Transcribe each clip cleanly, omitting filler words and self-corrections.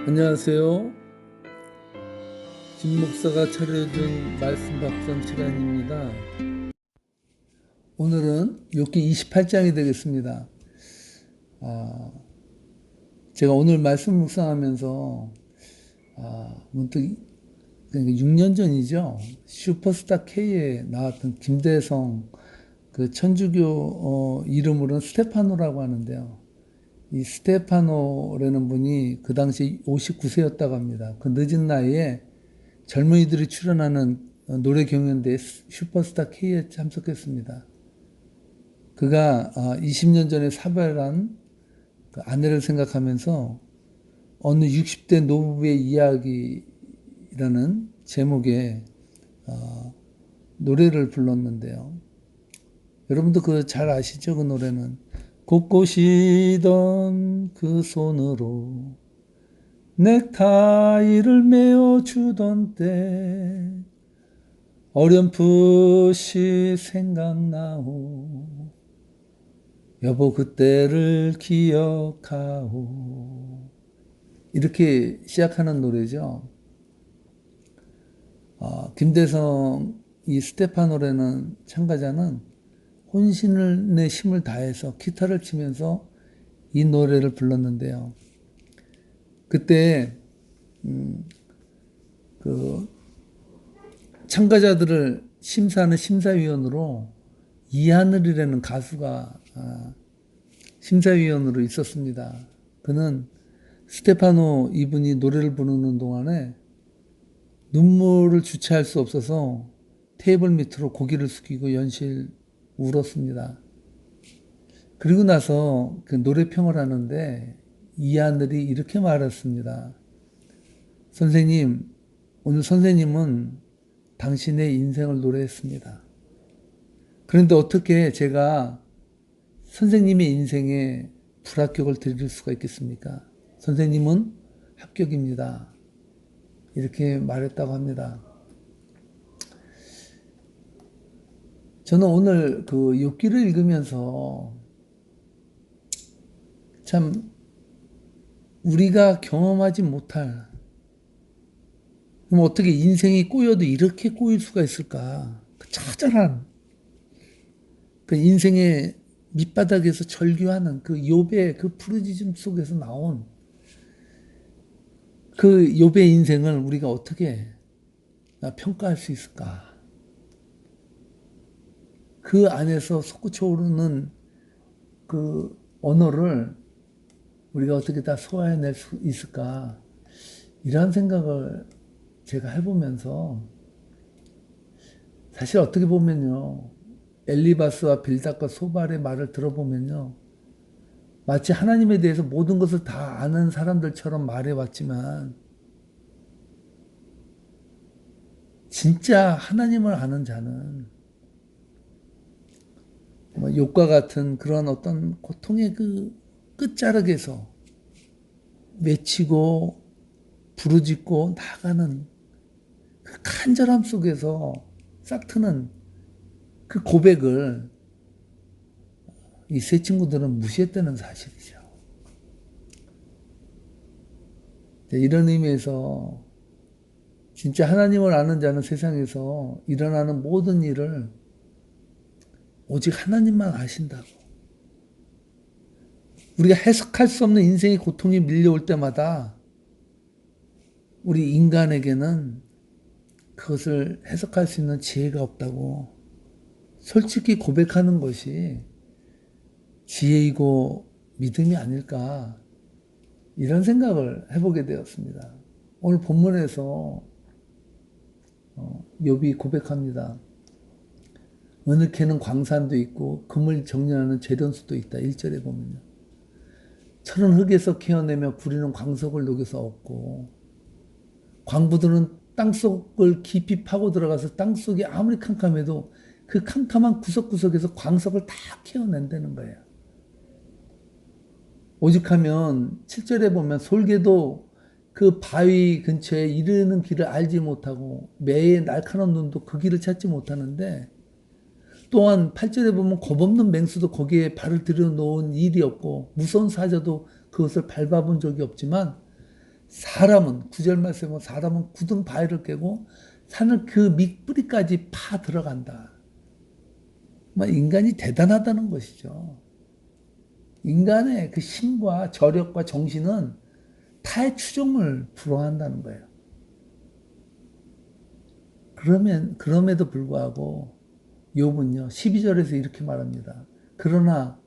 안녕하세요. 김 목사가 차려준 말씀 밥상 시간입니다. 오늘은 욥기 28장이 되겠습니다. 제가 오늘 말씀 묵상하면서 문득 6년 전이죠. 슈퍼스타 K에 나왔던 김대성 그 천주교 이름으로는 스테파노라고 하는데요. 이 스테파노라는 분이 그 당시 59세였다고 합니다. 그 늦은 나이에 젊은이들이 출연하는 노래 경연대 슈퍼스타 K에 참석했습니다. 그가 20년 전에 사별한 그 아내를 생각하면서 어느 60대 노부부의 이야기라는 제목의 노래를 불렀는데요. 여러분도 그 잘 아시죠? 그 노래는 곳곳이던 그 손으로 넥타이를 메어주던 때 어렴풋이 생각나오 여보 그때를 기억하오 이렇게 시작하는 노래죠. 김대성 이 스테파노라는 참가자는 혼신을 내 힘을 다해서 기타를 치면서 이 노래를 불렀는데요. 그때 그 참가자들을 심사하는 심사위원으로 이하늘이라는 가수가 심사위원으로 있었습니다. 그는 스테파노 이분이 노래를 부르는 동안에 눈물을 주체할 수 없어서 테이블 밑으로 고개를 숙이고 연실 울었습니다. 그리고 나서 그 노래평을 하는데 이하늘이 이렇게 말했습니다. 선생님, 오늘 선생님은 당신의 인생을 노래했습니다. 그런데 어떻게 제가 선생님의 인생에 불합격을 드릴 수가 있겠습니까? 선생님은 합격입니다. 이렇게 말했다고 합니다. 저는 오늘 그 욥기를 읽으면서 참 우리가 경험하지 못할 그럼 어떻게 인생이 꼬여도 이렇게 꼬일 수가 있을까? 그 처절한 그 인생의 밑바닥에서 절규하는 그 욥의 그 부르짖음 속에서 나온 그 욥의 인생을 우리가 어떻게 평가할 수 있을까? 그 안에서 솟구쳐 오르는 그 언어를 우리가 어떻게 다 소화해낼 수 있을까? 이런 생각을 제가 해보면서 사실 어떻게 보면요. 엘리바스와 빌닷과 소발의 말을 들어보면요. 마치 하나님에 대해서 모든 것을 다 아는 사람들처럼 말해왔지만 진짜 하나님을 아는 자는 욥과 같은 그런 어떤 고통의 그 끝자락에서 외치고 부르짖고 나가는 그 간절함 속에서 싹트는 그 고백을 이 세 친구들은 무시했다는 사실이죠. 이런 의미에서 진짜 하나님을 아는 자는 세상에서 일어나는 모든 일을 오직 하나님만 아신다고. 우리가 해석할 수 없는 인생의 고통이 밀려올 때마다 우리 인간에게는 그것을 해석할 수 있는 지혜가 없다고 솔직히 고백하는 것이 지혜이고 믿음이 아닐까 이런 생각을 해보게 되었습니다. 오늘 본문에서 욥이 고백합니다. 어느 캐는 광산도 있고 금을 정렬하는 재련소도 있다. 1절에 보면요. 철은 흙에서 캐어내며 구리는 광석을 녹여서 얻고 광부들은 땅속을 깊이 파고 들어가서 땅속이 아무리 캄캄해도 그 캄캄한 구석구석에서 광석을 다 캐어낸다는 거예요. 오죽하면 7절에 보면 솔개도 그 바위 근처에 이르는 길을 알지 못하고 매의 날카로운 눈도 그 길을 찾지 못하는데 또한 8절에 보면 겁없는 맹수도 거기에 발을 들여놓은 일이 없고 무서운 사자도 그것을 밟아본 적이 없지만 사람은, 9절 말씀에 보면 사람은 굳은 바위를 깨고 산을 그 밑뿌리까지 파 들어간다. 인간이 대단하다는 것이죠. 인간의 그 힘과 저력과 정신은 타의 추종을 불허한다는 거예요. 그럼에도 불구하고 욥은요, 12절에서 이렇게 말합니다. 그러나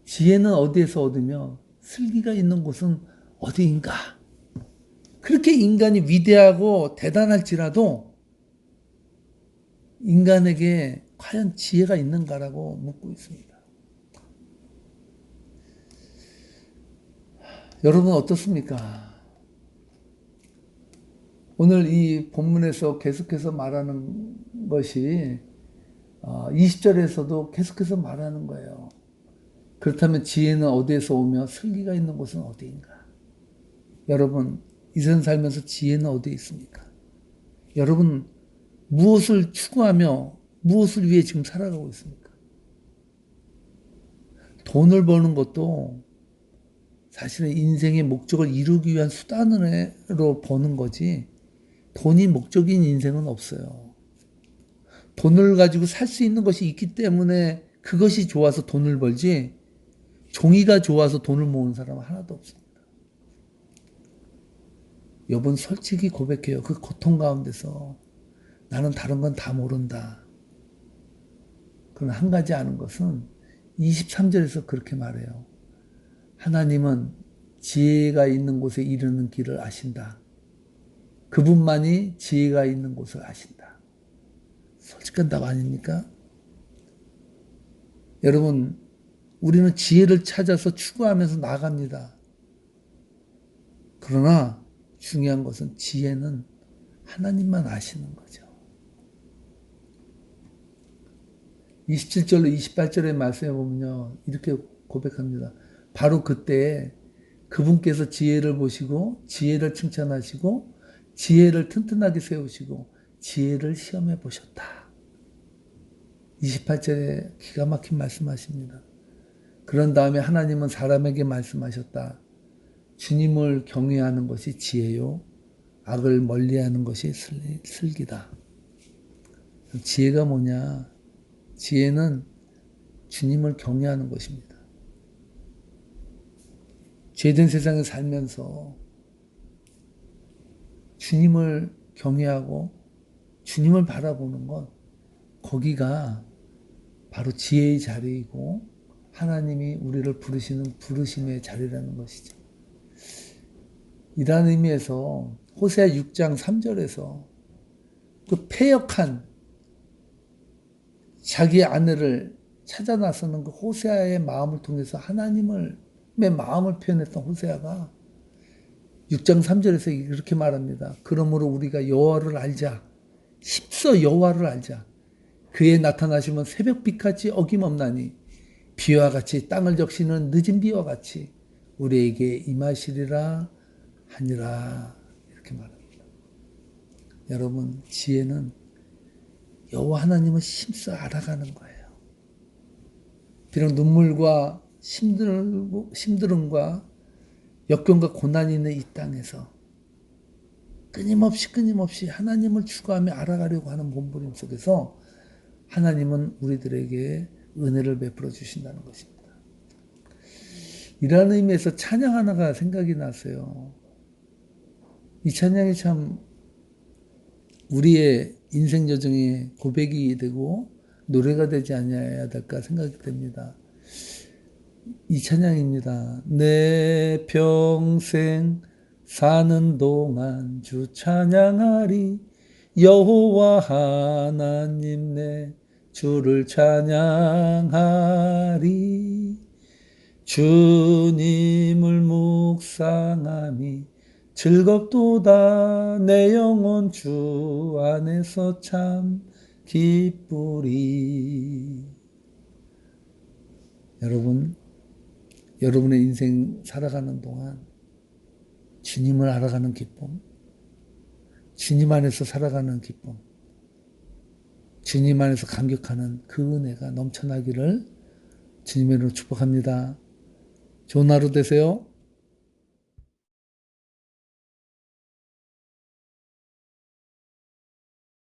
지혜는 어디에서 얻으며 슬기가 있는 곳은 어디인가? 그렇게 인간이 위대하고 대단할지라도 인간에게 과연 지혜가 있는가라고 묻고 있습니다. 여러분 어떻습니까? 오늘 이 본문에서 계속해서 말하는 것이 20절에서도 계속해서 말하는 거예요. 그렇다면 지혜는 어디에서 오며 슬기가 있는 곳은 어디인가? 여러분, 이 세상 살면서 지혜는 어디에 있습니까? 여러분, 무엇을 추구하며 무엇을 위해 지금 살아가고 있습니까? 돈을 버는 것도 사실은 인생의 목적을 이루기 위한 수단으로 버는 거지, 돈이 목적인 인생은 없어요. 돈을 가지고 살 수 있는 것이 있기 때문에 그것이 좋아서 돈을 벌지, 종이가 좋아서 돈을 모으는 사람은 하나도 없습니다. 여러분 솔직히 고백해요. 그 고통 가운데서 나는 다른 건 다 모른다. 그러나 한 가지 아는 것은 23절에서 그렇게 말해요. 하나님은 지혜가 있는 곳에 이르는 길을 아신다. 그분만이 지혜가 있는 곳을 아신다. 솔직한 답 아닙니까? 여러분, 우리는 지혜를 찾아서 추구하면서 나갑니다. 그러나 중요한 것은 지혜는 하나님만 아시는 거죠. 27절로 28절의 말씀에 보면요, 이렇게 고백합니다. 바로 그때 그분께서 지혜를 보시고 지혜를 칭찬하시고 지혜를 튼튼하게 세우시고 지혜를 시험해 보셨다. 28절에 기가 막힌 말씀하십니다. 그런 다음에 하나님은 사람에게 말씀하셨다. 주님을 경외하는 것이 지혜요, 악을 멀리하는 것이 슬기다. 지혜가 뭐냐? 지혜는 주님을 경외하는 것입니다. 죄된 세상에 살면서 주님을 경외하고 주님을 바라보는 것, 거기가 바로 지혜의 자리이고 하나님이 우리를 부르시는 부르심의 자리라는 것이죠. 이런 의미에서 호세아 6장 3절에서 그 패역한 자기의 아내를 찾아 나서는 그 호세아의 마음을 통해서 하나님의 마음을 표현했던 호세아가 6장 3절에서 이렇게 말합니다. 그러므로 우리가 여호와를 알자. 힘써 여호와를 알자. 그의 나타나시면 새벽빛같이 어김없나니 비와 같이 땅을 적시는 늦은 비와 같이 우리에게 임하시리라 하니라. 이렇게 말합니다. 여러분, 지혜는 여호와 하나님을 힘써 알아가는 거예요. 비록 눈물과 힘듦과 역경과 고난이 있는 이 땅에서 끊임없이 하나님을 추구하며 알아가려고 하는 몸부림 속에서 하나님은 우리들에게 은혜를 베풀어 주신다는 것입니다. 이러한 의미에서 찬양 하나가 생각이 났어요. 이 찬양이 참 우리의 인생 여정의 고백이 되고 노래가 되지 않아야 될까 생각이 됩니다. 이 찬양입니다. 내 평생 사는 동안 주 찬양하리. 여호와 하나님 내 주를 찬양하리. 주님을 묵상함이 즐겁도다. 내 영혼 주 안에서 참 기쁘리. 여러분의 인생 살아가는 동안 주님을 알아가는 기쁨, 주님 안에서 살아가는 기쁨, 주님 안에서 감격하는 그 은혜가 넘쳐나기를 주님의 이름으로 축복합니다. 좋은 하루 되세요.